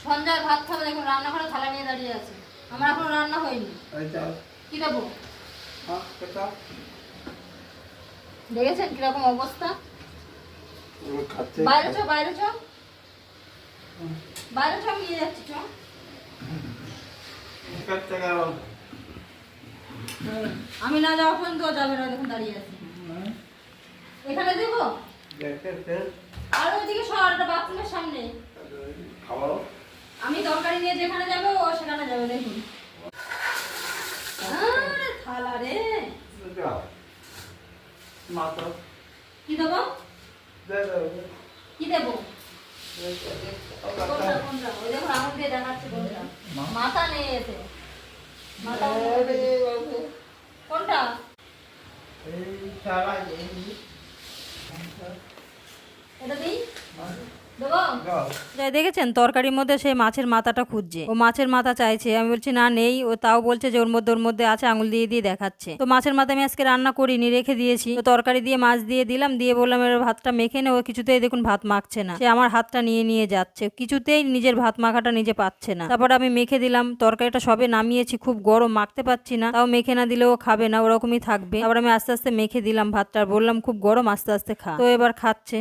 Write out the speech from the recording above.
সন্ধ্যায় ভাত খাবে, দেখুন রান্নাঘরে থালা নিয়ে দাঁড়িয়ে আছে। আমার এখনো রান্না হয়নি। কি দেবো? দেখেছেন কিরকম অবস্থা? বাইরে চ, বাইরে চ, বাইরে চ, নিয়ে যাচ্ছি চ। আমি না যাওয়া পর্যন্ত যাবে না, দেখুন দাঁড়িয়ে আছে। এখানে দেবো আর ওইদিকে সরটা বাথরুমের সামনে। আমি তরকারি নিয়ে যেখানে যাবে ও সেখানে যাবে। দেখুন থালা রে। কি দেবো? কি দেবো? দেখুন আঙুল দিয়ে দেখাচ্ছে মাথা নেই এতে। মাথা কোনটা? এটা দিই। দেখেছেন তরকারির মধ্যে সে মাছের মাথাটা খুঁজছে, ও মাছের মাথা চাইছে। আমি বলছি না নেই, ও তাও বলছে যে ওর মধ্যে আছে, আঙুল দিয়ে দিয়ে দেখাচ্ছে। তো মাছের মাথা আমি আজকে রান্না করিনি, রেখে দিয়েছি। তো তরকারি দিয়ে মাছ দিয়ে দিলাম, দিয়ে বললাম এর ভাতটা মেখে নে। ও কিছুতেই দেখুন ভাত মাখছে না, সে আমার হাতটা নিয়ে নিয়ে যাচ্ছে, কিছুতেই নিজের ভাত মাখাটা নিজে পাচ্ছে না। তারপর আমি মেখে দিলাম, তরকারিটা সবে নামিয়েছি, খুব গরম, মাখতে পারছি না। তাও মেখে না দিলে ও খাবে না, ওরকমই থাকবে। তারপর আমি আস্তে আস্তে মেখে দিলাম ভাতটা, বললাম খুব গরম, আস্তে আস্তে খা। তো এবার খাচ্ছে।